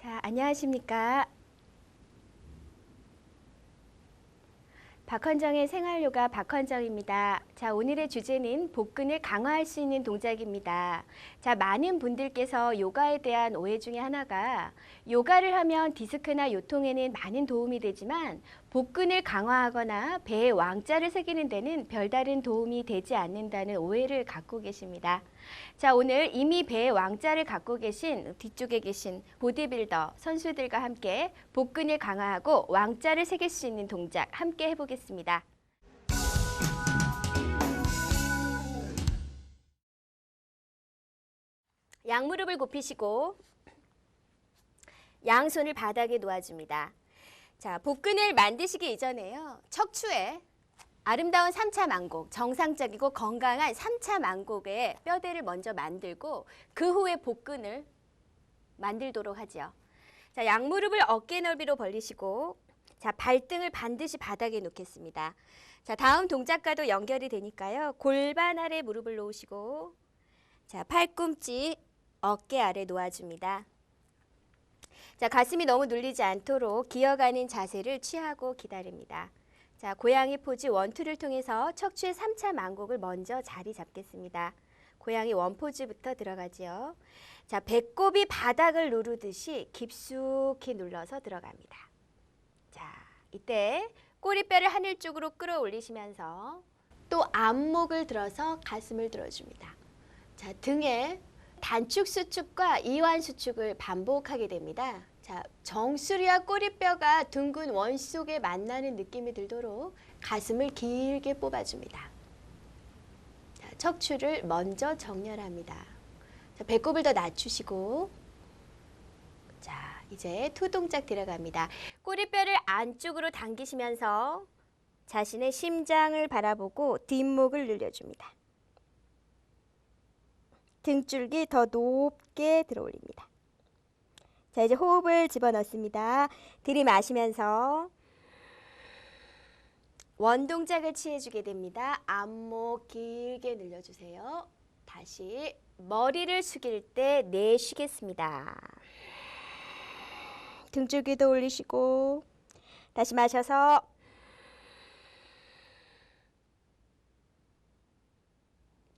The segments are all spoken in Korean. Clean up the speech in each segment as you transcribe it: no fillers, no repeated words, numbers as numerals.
자, 안녕하십니까. 박헌정의 생활요가 박헌정입니다. 자, 오늘의 주제는 복근을 강화할 수 있는 동작입니다. 자, 많은 분들께서 요가에 대한 오해 중에 하나가 요가를 하면 디스크나 요통에는 많은 도움이 되지만 복근을 강화하거나 배에 왕자를 새기는 데는 별다른 도움이 되지 않는다는 오해를 갖고 계십니다. 자, 오늘 이미 배에 왕자를 갖고 계신 뒤쪽에 계신 보디빌더 선수들과 함께 복근을 강화하고 왕자를 새길 수 있는 동작 함께 해보겠습니다. 양무릎을 굽히시고 양손을 바닥에 놓아줍니다. 자, 복근을 만드시기 이전에요. 척추에 아름다운 3차 만곡, 정상적이고 건강한 3차 만곡의 뼈대를 먼저 만들고 그 후에 복근을 만들도록 하죠. 자, 양무릎을 어깨 넓이로 벌리시고 자, 발등을 반드시 바닥에 놓겠습니다. 자, 다음 동작과도 연결이 되니까요. 골반 아래 무릎을 놓으시고 자, 팔꿈치 어깨 아래 놓아줍니다. 자, 가슴이 너무 눌리지 않도록 기어가는 자세를 취하고 기다립니다. 자, 고양이 포즈 1, 2를 통해서 척추의 3차 만곡을 먼저 자리 잡겠습니다. 고양이 1 포즈부터 들어가지요. 자, 배꼽이 바닥을 누르듯이 깊숙이 눌러서 들어갑니다. 자, 이때 꼬리뼈를 하늘 쪽으로 끌어올리시면서 또 안목을 들어서 가슴을 들어줍니다. 자, 등에 단축 수축과 이완 수축을 반복하게 됩니다. 자, 정수리와 꼬리뼈가 둥근 원 속에 만나는 느낌이 들도록 가슴을 길게 뽑아줍니다. 자, 척추를 먼저 정렬합니다. 자, 배꼽을 더 낮추시고 자, 이제 투 동작 들어갑니다. 꼬리뼈를 안쪽으로 당기시면서 자신의 심장을 바라보고 뒷목을 늘려줍니다. 등줄기 더 높게 들어 올립니다. 자, 이제 호흡을 집어넣습니다. 들이마시면서 원동작을 취해주게 됩니다. 안목 길게 늘려주세요. 다시 머리를 숙일 때 내쉬겠습니다. 등줄기도 올리시고 다시 마셔서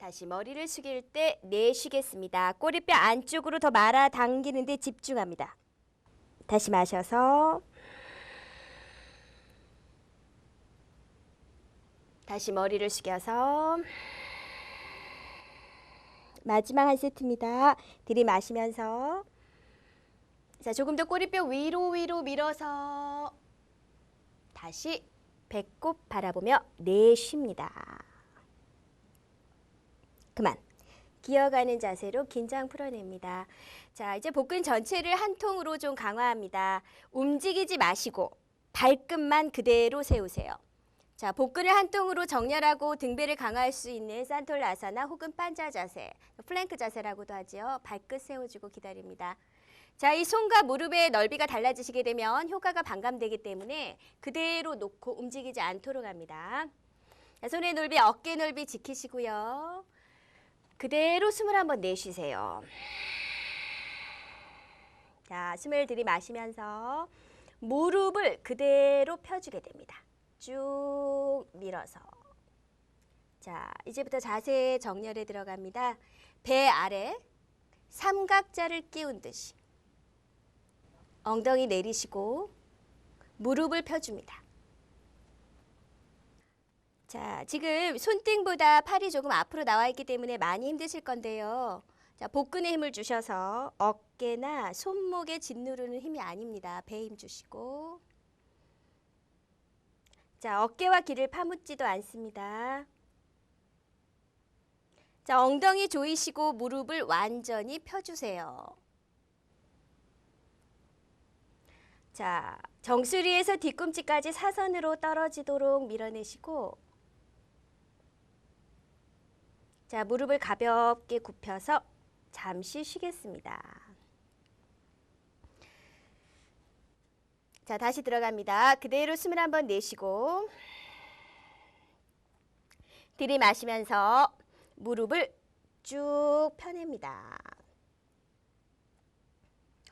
다시 머리를 숙일 때 내쉬겠습니다. 꼬리뼈 안쪽으로 더 말아 당기는 데 집중합니다. 다시 마셔서 다시 머리를 숙여서 마지막 한 세트입니다. 들이마시면서 자, 조금 더 꼬리뼈 위로 밀어서 다시 배꼽 바라보며 내쉽니다. 그만. 기어가는 자세로 긴장 풀어냅니다. 자, 이제 복근 전체를 한 통으로 좀 강화합니다. 움직이지 마시고 발끝만 그대로 세우세요. 자, 복근을 한 통으로 정렬하고 등배를 강화할 수 있는 산톨라사나 혹은 판자 자세, 플랭크 자세라고도 하죠. 발끝 세워주고 기다립니다. 자, 이 손과 무릎의 넓이가 달라지시게 되면 효과가 반감되기 때문에 그대로 놓고 움직이지 않도록 합니다. 자, 손의 넓이, 어깨 넓이 지키시고요. 그대로 숨을 한번 내쉬세요. 자, 숨을 들이마시면서 무릎을 그대로 펴주게 됩니다. 쭉 밀어서. 자, 이제부터 자세 정렬에 들어갑니다. 배 아래 삼각자를 끼운 듯이 엉덩이 내리시고 무릎을 펴줍니다. 자, 지금 손등보다 팔이 조금 앞으로 나와 있기 때문에 많이 힘드실 건데요. 자, 복근에 힘을 주셔서 어깨나 손목에 짓누르는 힘이 아닙니다. 배에 힘 주시고. 자, 어깨와 귀를 파묻지도 않습니다. 자, 엉덩이 조이시고 무릎을 완전히 펴주세요. 자, 정수리에서 뒤꿈치까지 사선으로 떨어지도록 밀어내시고 자, 무릎을 가볍게 굽혀서 잠시 쉬겠습니다. 자, 다시 들어갑니다. 그대로 숨을 한번 내쉬고 들이마시면서 무릎을 쭉 펴냅니다.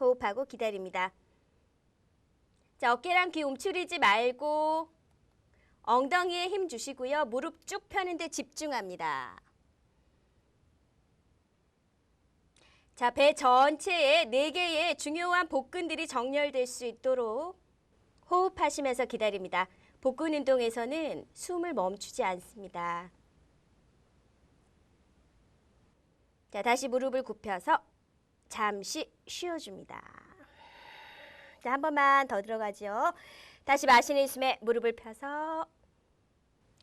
호흡하고 기다립니다. 자, 어깨랑 귀 움츠리지 말고 엉덩이에 힘 주시고요. 무릎 쭉 펴는 데 집중합니다. 자, 배 전체에 4개의 중요한 복근들이 정렬될 수 있도록 호흡하시면서 기다립니다. 복근 운동에서는 숨을 멈추지 않습니다. 자, 다시 무릎을 굽혀서 잠시 쉬어줍니다. 자, 한 번만 더 들어가죠. 다시 마시는 숨에 무릎을 펴서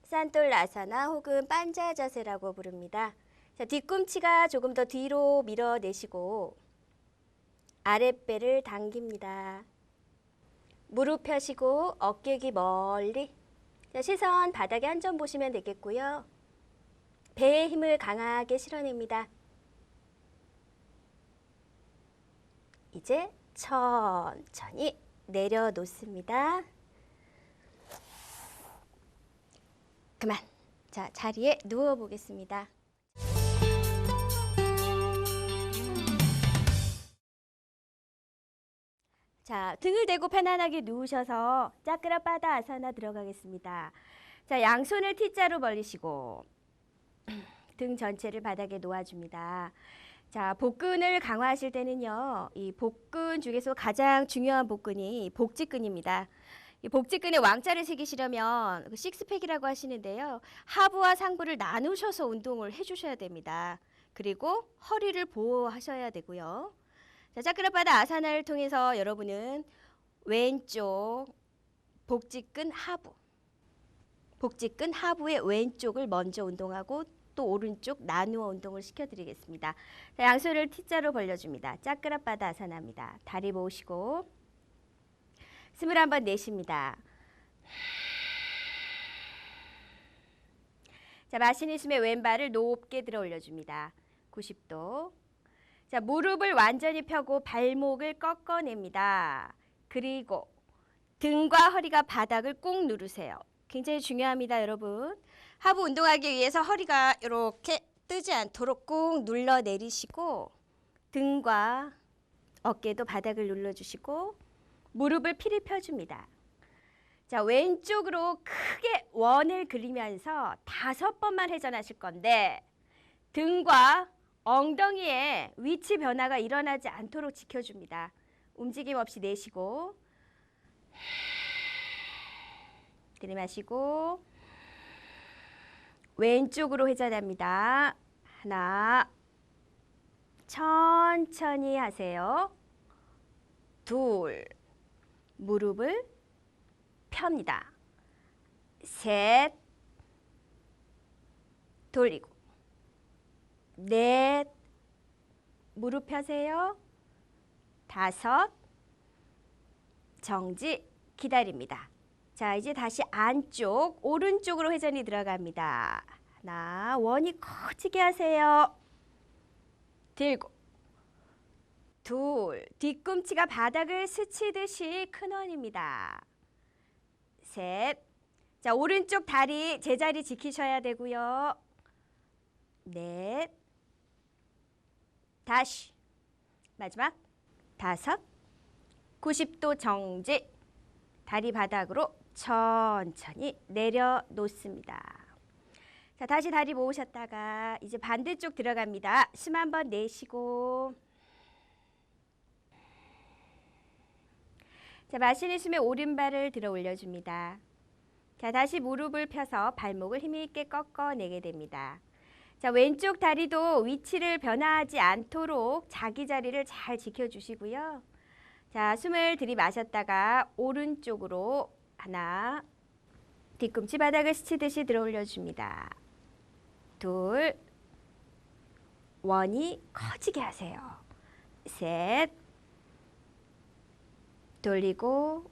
산돌라사나 혹은 반자 자세라고 부릅니다. 자, 뒤꿈치가 조금 더 뒤로 밀어내시고 아랫배를 당깁니다. 무릎 펴시고 어깨 귀 멀리. 자, 시선 바닥에 한 점 보시면 되겠고요. 배의 힘을 강하게 실어냅니다. 이제 천천히 내려놓습니다. 그만. 자, 자리에 누워보겠습니다. 자, 등을 대고 편안하게 누우셔서 짜크라바다 아사나 들어가겠습니다. 자, 양손을 T자로 벌리시고 등 전체를 바닥에 놓아줍니다. 자, 복근을 강화하실 때는요, 이 복근 중에서 가장 중요한 복근이 복직근입니다. 이 복직근에 왕자를 새기시려면 식스팩이라고 하시는데요, 하부와 상부를 나누셔서 운동을 해주셔야 됩니다. 그리고 허리를 보호하셔야 되고요. 자, 짜크라바다 아사나를 통해서 여러분은 왼쪽 복직근 하부의 왼쪽을 먼저 운동하고 또 오른쪽 나누어 운동을 시켜드리겠습니다. 자, 양손을 T자로 벌려줍니다. 짜크라바다 아사나입니다. 다리 모으시고 숨을 한번 내쉽니다. 자, 마시는 숨에 왼발을 높게 들어 올려줍니다. 90도. 자, 무릎을 완전히 펴고 발목을 꺾어냅니다. 그리고 등과 허리가 바닥을 꾹 누르세요. 굉장히 중요합니다, 여러분. 하부 운동하기 위해서 허리가 이렇게 뜨지 않도록 꾹 눌러 내리시고 등과 어깨도 바닥을 눌러주시고 무릎을 피리 펴줍니다. 자, 왼쪽으로 크게 원을 그리면서 5번만 회전하실 건데 등과 엉덩이에 위치 변화가 일어나지 않도록 지켜줍니다. 움직임 없이 내쉬고 들이마시고 왼쪽으로 회전합니다. 하나, 천천히 하세요. 둘, 무릎을 펴니다. 셋, 돌리고 넷, 무릎 펴세요. 5, 정지, 기다립니다. 자, 이제 다시 안쪽, 오른쪽으로 회전이 들어갑니다. 하나, 원이 커지게 하세요. 들고, 둘, 뒤꿈치가 바닥을 스치듯이 큰 원입니다. 셋, 자, 오른쪽 다리 제자리 지키셔야 되고요. 넷, 다시, 마지막 5, 90도 정지, 다리 바닥으로 천천히 내려놓습니다. 자, 다시 다리 모으셨다가 이제 반대쪽 들어갑니다. 숨 한번 내쉬고 자, 마시는 숨에 오른발을 들어 올려줍니다. 자, 다시 무릎을 펴서 발목을 힘있게 꺾어내게 됩니다. 자, 왼쪽 다리도 위치를 변화하지 않도록 자기 자리를 잘 지켜주시고요. 자, 숨을 들이마셨다가 오른쪽으로 하나, 뒤꿈치 바닥을 스치듯이 들어 올려줍니다. 둘, 원이 커지게 하세요. 셋, 돌리고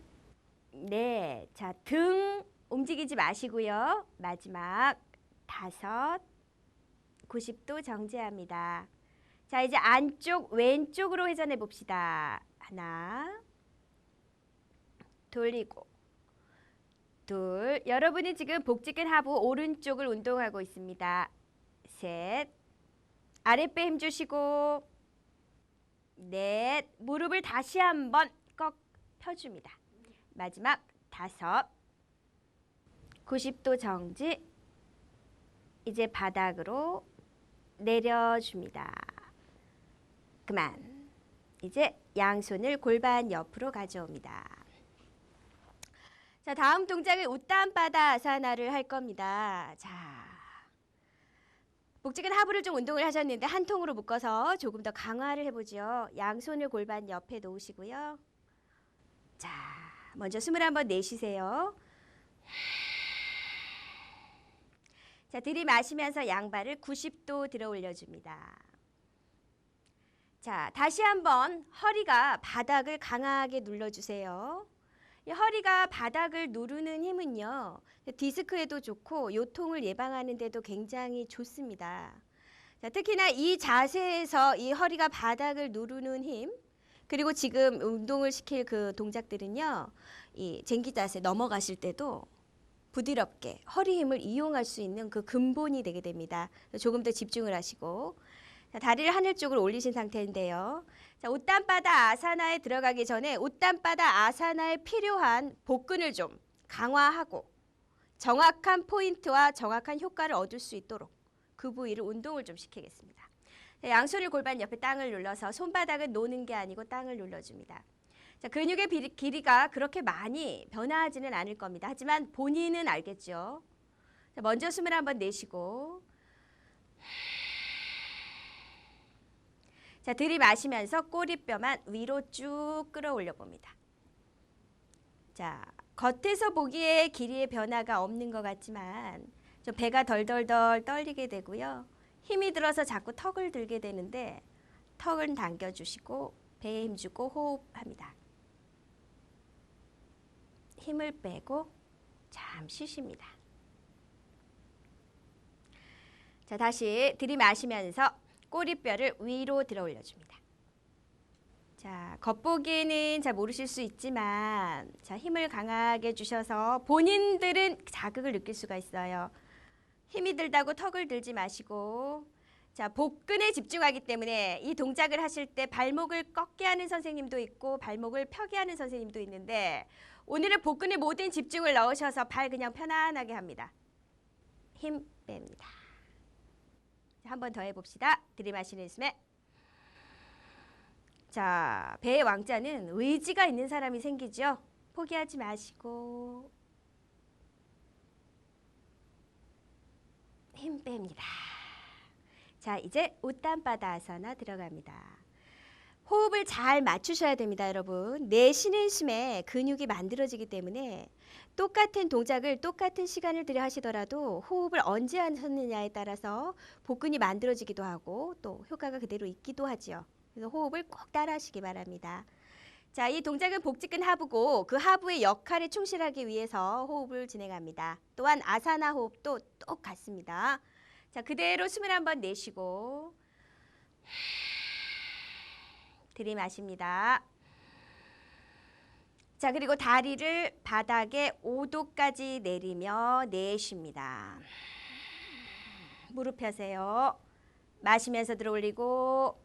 넷, 자, 등 움직이지 마시고요. 마지막 5, 90도 정지합니다. 자, 이제 안쪽 왼쪽으로 회전해 봅시다. 하나, 돌리고 둘, 여러분이 지금 복직근 하부 오른쪽을 운동하고 있습니다. 셋, 아랫배 힘 주시고 넷, 무릎을 다시 한번 꺾 펴줍니다. 마지막 다섯, 90도 정지. 이제 바닥으로 내려줍니다. 그만. 이제 양손을 골반 옆으로 가져옵니다. 자, 다음 동작은 웃단바다 아사나를 할 겁니다. 자, 복직은 하부를 좀 운동을 하셨는데 한 통으로 묶어서 조금 더 강화를 해보죠. 양손을 골반 옆에 놓으시고요. 자, 먼저 숨을 한번 내쉬세요. 자, 들이마시면서 양발을 90도 들어 올려줍니다. 자, 다시 한번 허리가 바닥을 강하게 눌러주세요. 이 허리가 바닥을 누르는 힘은요, 디스크에도 좋고 요통을 예방하는 데도 굉장히 좋습니다. 자, 특히나 이 자세에서 이 허리가 바닥을 누르는 힘, 그리고 지금 운동을 시킬 그 동작들은요, 이 쟁기 자세 넘어가실 때도 부드럽게 허리 힘을 이용할 수 있는 그 근본이 되게 됩니다. 조금 더 집중을 하시고, 자, 다리를 하늘 쪽으로 올리신 상태인데요. 자, 웃단바다 아사나에 들어가기 전에 웃단바다 아사나에 필요한 복근을 좀 강화하고 정확한 포인트와 정확한 효과를 얻을 수 있도록 그 부위를 운동을 좀 시키겠습니다. 자, 양손을 골반 옆에 땅을 눌러서 손바닥은 노는 게 아니고 땅을 눌러줍니다. 자, 근육의 길이가 그렇게 많이 변화하지는 않을 겁니다. 하지만 본인은 알겠죠. 자, 먼저 숨을 한번 내쉬고, 자, 들이마시면서 꼬리뼈만 위로 쭉 끌어올려 봅니다. 자, 겉에서 보기에 길이의 변화가 없는 것 같지만 좀 배가 덜덜덜 떨리게 되고요. 힘이 들어서 자꾸 턱을 들게 되는데 턱은 당겨주시고 배에 힘주고 호흡합니다. 힘을 빼고 잠시 쉽니다. 자, 다시 들이마시면서 꼬리뼈를 위로 들어 올려줍니다. 자, 겉보기에는 잘 모르실 수 있지만, 자, 힘을 강하게 주셔서 본인들은 자극을 느낄 수가 있어요. 힘이 들다고 턱을 들지 마시고, 자, 복근에 집중하기 때문에 이 동작을 하실 때 발목을 꺾게 하는 선생님도 있고 발목을 펴게 하는 선생님도 있는데, 오늘은 복근에 모든 집중을 넣으셔서 발 그냥 편안하게 합니다. 힘 뺍니다. 한 번 더 해봅시다. 들이마시는 숨에. 자, 배의 왕자는 의지가 있는 사람이 생기죠. 포기하지 마시고 힘 뺍니다. 자, 이제 웃단바다 아사나 들어갑니다. 호흡을 잘 맞추셔야 됩니다, 여러분. 내쉬는 숨에 근육이 만들어지기 때문에 똑같은 동작을 똑같은 시간을 들여 하시더라도 호흡을 언제 하셨느냐에 따라서 복근이 만들어지기도 하고 또 효과가 그대로 있기도 하죠. 그래서 호흡을 꼭 따라 하시기 바랍니다. 자, 이 동작은 복직근 하부고 그 하부의 역할에 충실하기 위해서 호흡을 진행합니다. 또한 아사나 호흡도 똑같습니다. 자, 그대로 숨을 한번 내쉬고 들이마십니다. 자, 그리고 다리를 바닥에 5도까지 내리며 내쉽니다. 무릎 펴세요. 마시면서 들어 올리고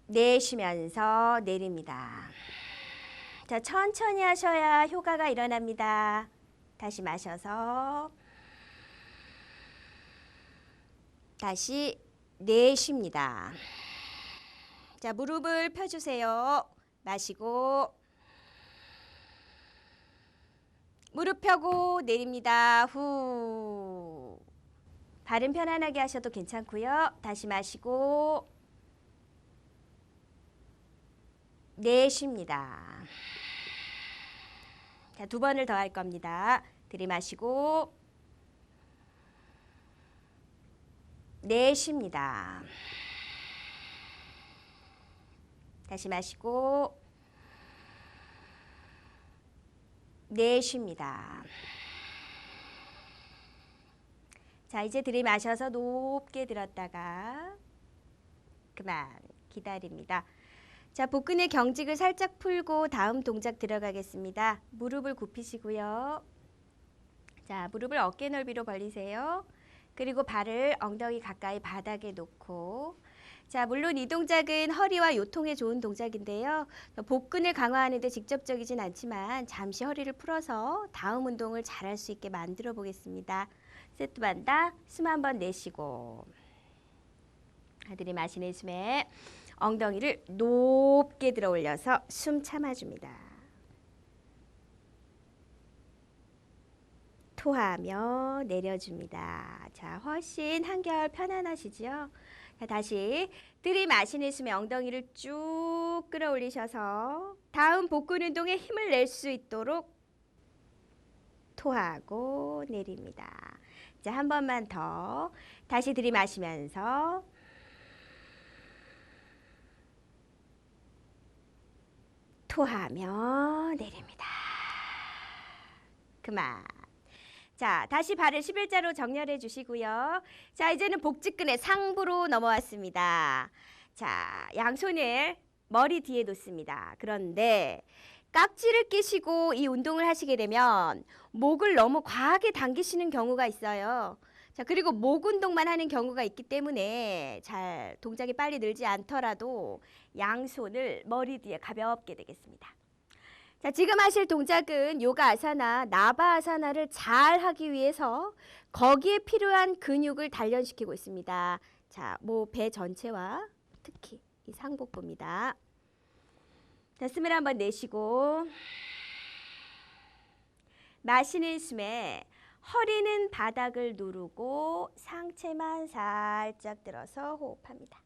내쉬면서 내립니다. 자, 천천히 하셔야 효과가 일어납니다. 다시 마셔서 다시 내쉽니다. 자, 무릎을 펴주세요. 마시고 무릎 펴고 내립니다. 후. 발은 편안하게 하셔도 괜찮고요. 다시 마시고 내쉽니다. 자, 2번을 더 할 겁니다. 들이마시고 내쉽니다. 다시 마시고 내쉽니다. 자, 이제 들이마셔서 높게 들었다가 그만 기다립니다. 자, 복근의 경직을 살짝 풀고 다음 동작 들어가겠습니다. 무릎을 굽히시고요. 자, 무릎을 어깨 넓이로 벌리세요. 그리고 발을 엉덩이 가까이 바닥에 놓고 자, 물론 이 동작은 허리와 요통에 좋은 동작인데요. 복근을 강화하는 데 직접적이진 않지만 잠시 허리를 풀어서 다음 운동을 잘할 수 있게 만들어 보겠습니다. 세트 반다. 숨 한번 내쉬고. 들이마시는 숨에 엉덩이를 높게 들어 올려서 숨 참아줍니다. 토하며 내려줍니다. 자, 훨씬 한결 편안하시죠? 자, 다시 들이마시는 숨에 엉덩이를 쭉 끌어올리셔서 다음 복근 운동에 힘을 낼 수 있도록 토하고 내립니다. 자, 한 번만 더. 다시 들이마시면서 토하며 내립니다. 그만. 자, 다시 발을 11자로 정렬해 주시고요. 자, 이제는 복직근의 상부로 넘어왔습니다. 자, 양손을 머리 뒤에 놓습니다. 그런데 깍지를 끼시고 이 운동을 하시게 되면 목을 너무 과하게 당기시는 경우가 있어요. 자, 그리고 목 운동만 하는 경우가 있기 때문에 잘 동작이 빨리 늘지 않더라도 양손을 머리 뒤에 가볍게 대겠습니다. 자, 지금 하실 동작은 요가 아사나, 나바 아사나를 잘 하기 위해서 거기에 필요한 근육을 단련시키고 있습니다. 자, 배 전체와 특히 이 상복부입니다. 자, 숨을 한번 내쉬고 마시는 숨에 허리는 바닥을 누르고 상체만 살짝 들어서 호흡합니다.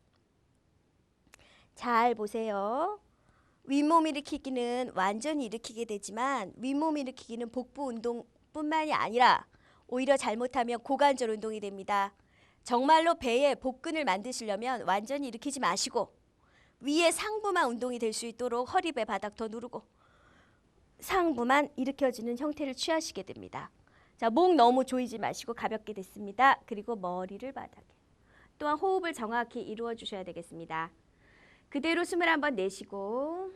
잘 보세요. 윗몸 일으키기는 완전히 일으키게 되지만 윗몸 일으키기는 복부 운동뿐만이 아니라 오히려 잘못하면 고관절 운동이 됩니다. 정말로 배에 복근을 만드시려면 완전히 일으키지 마시고 위에 상부만 운동이 될 수 있도록 허리 배 바닥 더 누르고 상부만 일으켜지는 형태를 취하시게 됩니다. 자, 목 너무 조이지 마시고 가볍게 됐습니다. 그리고 머리를 바닥에. 또한 호흡을 정확히 이루어 주셔야 되겠습니다. 그대로 숨을 한번 내쉬고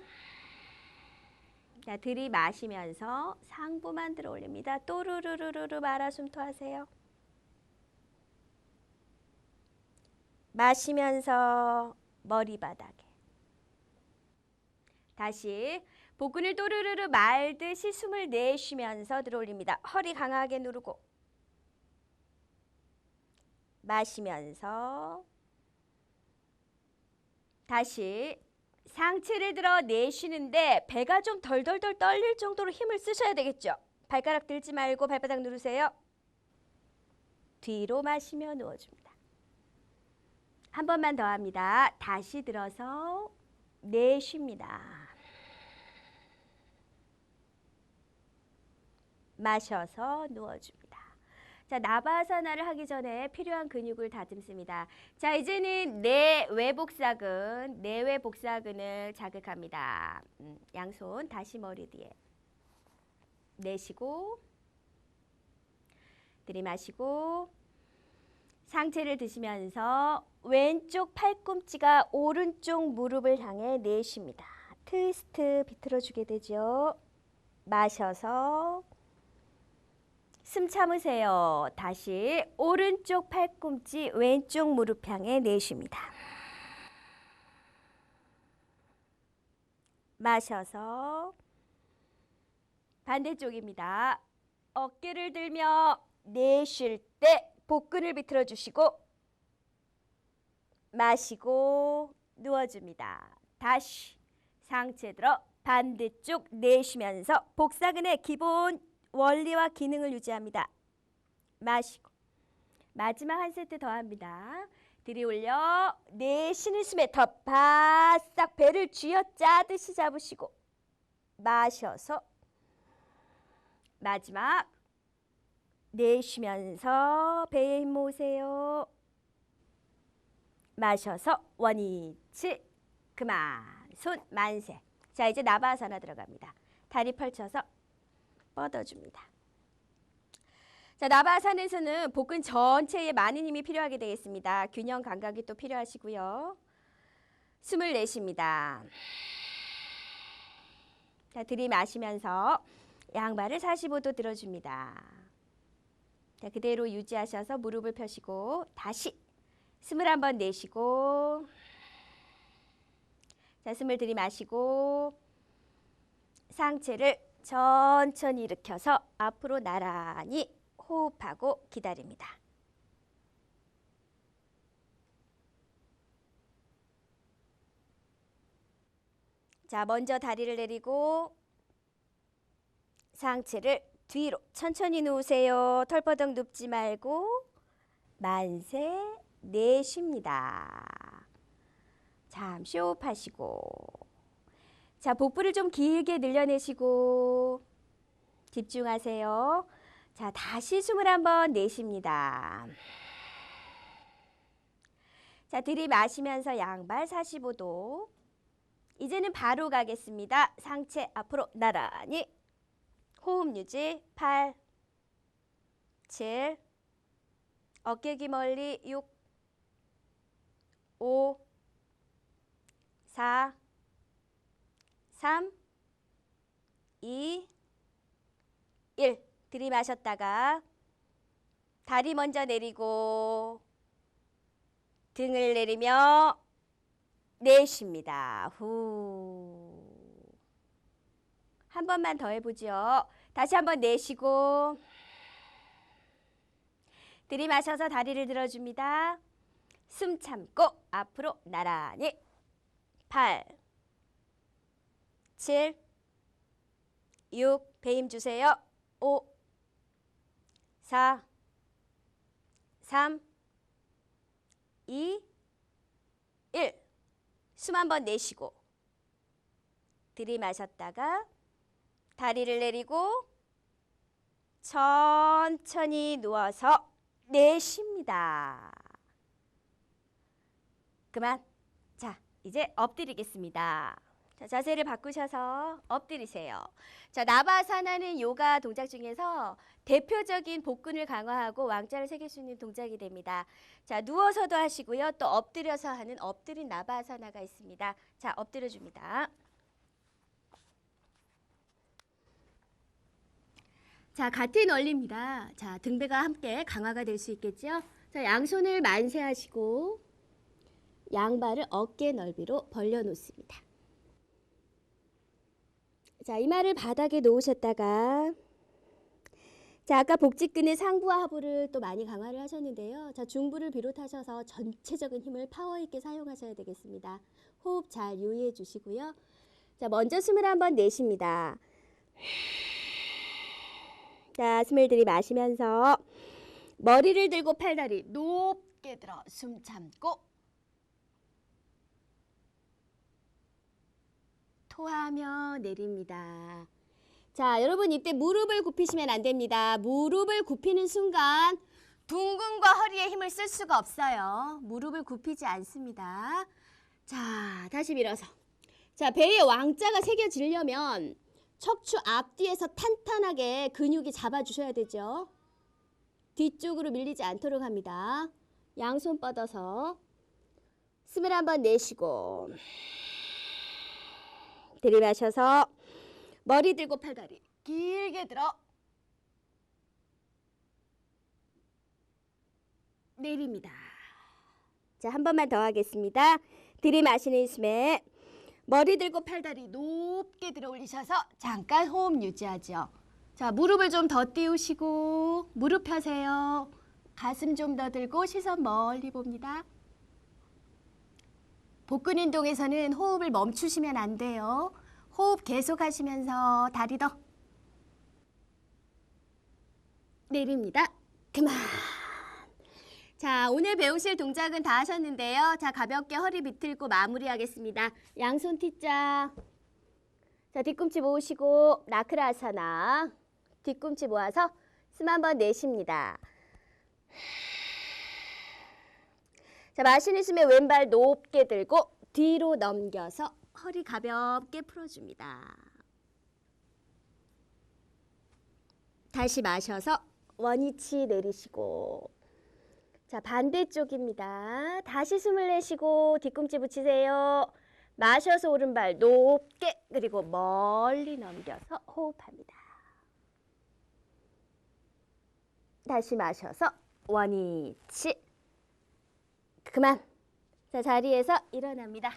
자, 들이마시면서 상부만 들어 올립니다. 또르르르르 말아 숨토하세요. 마시면서 머리 바닥에. 다시 복근을 또르르르 말듯이 숨을 내쉬면서 들어 올립니다. 허리 강하게 누르고 마시면서 다시 상체를 들어 내쉬는데 배가 좀 덜덜덜 떨릴 정도로 힘을 쓰셔야 되겠죠. 발가락 들지 말고 발바닥 누르세요. 뒤로 마시며 누워줍니다. 한 번만 더 합니다. 다시 들어서 내쉽니다. 마셔서 누워줍니다. 자, 나바아사나를 하기 전에 필요한 근육을 다듬습니다. 자, 이제는 내외 복사근을 자극합니다. 양손 다시 머리 뒤에. 내쉬고 들이마시고 상체를 드시면서 왼쪽 팔꿈치가 오른쪽 무릎을 향해 내쉽니다. 트위스트 비틀어주게 되죠. 마셔서 숨 참으세요. 다시 오른쪽 팔꿈치 왼쪽 무릎 향해 내쉽니다. 마셔서 반대쪽입니다. 어깨를 들며 내쉴 때 복근을 비틀어 주시고 마시고 누워줍니다. 다시 상체 들어 반대쪽 내쉬면서 복사근의 기본 원리와 기능을 유지합니다. 마시고 마지막 한 세트 더 합니다. 들이올려 내쉬는 숨에 더 바싹 배를 쥐어짜듯이 잡으시고 마셔서 마지막 내쉬면서 배에 힘 모으세요. 마셔서 원위치 그만 손 만세. 자, 이제 나바아사나 들어갑니다. 다리 펼쳐서 뻗어줍니다. 자, 나바아사나에서는 복근 전체에 많은 힘이 필요하게 되겠습니다. 균형 감각이 또 필요하시고요. 숨을 내쉽니다. 자, 들이마시면서 양발을 45도 들어줍니다. 자, 그대로 유지하셔서 무릎을 펴시고 다시 숨을 한번 내쉬고 자, 숨을 들이마시고 상체를 천천히 일으켜서 앞으로 나란히 호흡하고 기다립니다. 자, 먼저 다리를 내리고 상체를 뒤로 천천히 누우세요. 털버덕 눕지 말고 만세 내쉽니다. 잠시 호흡하시고 자, 복부를 좀 길게 늘려내시고 집중하세요. 자, 다시 숨을 한번 내쉽니다. 자, 들이마시면서 양발 45도. 이제는 바로 가겠습니다. 상체 앞으로 나란히. 호흡 유지. 8, 7, 어깨 귀 멀리 6, 5, 4, 3, 2, 1. 들이마셨다가 다리 먼저 내리고 등을 내리며 내쉽니다. 후. 한 번만 더 해보죠. 다시 한번 내쉬고 들이마셔서 다리를 들어줍니다. 숨 참고 앞으로 나란히 8, 7, 6, 배임 주세요. 5, 4, 3, 2, 1. 숨 한번 내쉬고 들이마셨다가 다리를 내리고 천천히 누워서 내쉽니다. 그만. 자, 이제 엎드리겠습니다. 자, 자세를 바꾸셔서 엎드리세요. 자, 나바아사나는 요가 동작 중에서 대표적인 복근을 강화하고 왕자를 새길 수 있는 동작이 됩니다. 자, 누워서도 하시고요. 또 엎드려서 하는 엎드린 나바아사나가 있습니다. 자, 엎드려 줍니다. 자, 같은 원리입니다. 자, 등배가 함께 강화가 될 수 있겠죠? 자, 양손을 만세하시고 양발을 어깨 넓이로 벌려 놓습니다. 자, 이마를 바닥에 놓으셨다가 자, 아까 복직근의 상부와 하부를 또 많이 강화를 하셨는데요. 자, 중부를 비롯하셔서 전체적인 힘을 파워 있게 사용하셔야 되겠습니다. 호흡 잘 유의해 주시고요. 자, 먼저 숨을 한번 내쉽니다. 자, 숨을 들이마시면서 머리를 들고 팔다리 높게 들어 숨 참고 토하며 내립니다. 자, 여러분 이때 무릎을 굽히시면 안 됩니다. 무릎을 굽히는 순간 둥근과 허리에 힘을 쓸 수가 없어요. 무릎을 굽히지 않습니다. 자, 다시 밀어서. 자, 배에 왕자가 새겨지려면 척추 앞뒤에서 탄탄하게 근육이 잡아주셔야 되죠. 뒤쪽으로 밀리지 않도록 합니다. 양손 뻗어서 숨을 한번 내쉬고 들이마셔서 머리 들고 팔다리 길게 들어 내립니다. 자, 한 번만 더 하겠습니다. 들이마시는 숨에 머리 들고 팔다리 높게 들어 올리셔서 잠깐 호흡 유지하죠. 자, 무릎을 좀 더 띄우시고 무릎 펴세요. 가슴 좀 더 들고 시선 멀리 봅니다. 복근 운동에서는 호흡을 멈추시면 안 돼요. 호흡 계속 하시면서 다리 더 내립니다. 그만. 자, 오늘 배우실 동작은 다 하셨는데요. 자, 가볍게 허리 비틀고 마무리하겠습니다. 양손 T자. 자, 뒤꿈치 모으시고 나크라아사나. 뒤꿈치 모아서 숨 한번 내쉽니다. 자, 마시는 숨에 왼발 높게 들고 뒤로 넘겨서 허리 가볍게 풀어줍니다. 다시 마셔서 원위치 내리시고 자, 반대쪽입니다. 다시 숨을 내쉬고 뒤꿈치 붙이세요. 마셔서 오른발 높게 그리고 멀리 넘겨서 호흡합니다. 다시 마셔서 원위치 그만. 자, 자리에서 일어납니다.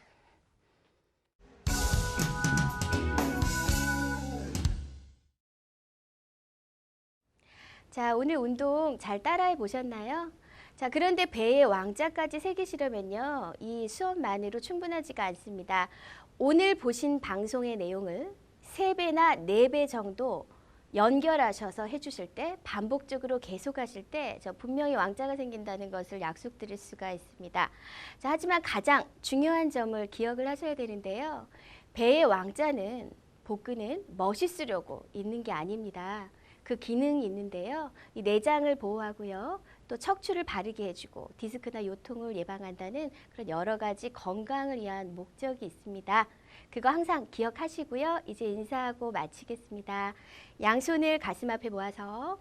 자, 오늘 운동 잘 따라해 보셨나요? 자, 그런데 배에 왕자까지 새기시려면요, 이 수업만으로 충분하지가 않습니다. 오늘 보신 방송의 내용을 3배나 4배 정도 연결하셔서 해주실 때, 반복적으로 계속하실 때 저 분명히 왕자가 생긴다는 것을 약속드릴 수가 있습니다. 자, 하지만 가장 중요한 점을 기억을 하셔야 되는데요. 배의 왕자는, 복근은 멋있으려고 있는 게 아닙니다. 그 기능이 있는데요. 이 내장을 보호하고요. 또 척추를 바르게 해주고 디스크나 요통을 예방한다는 그런 여러 가지 건강을 위한 목적이 있습니다. 그거 항상 기억하시고요. 이제 인사하고 마치겠습니다. 양손을 가슴 앞에 모아서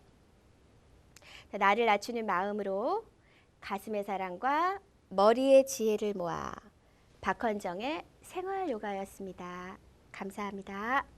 나를 낮추는 마음으로 가슴의 사랑과 머리의 지혜를 모아 박헌정의 생활 요가였습니다. 감사합니다.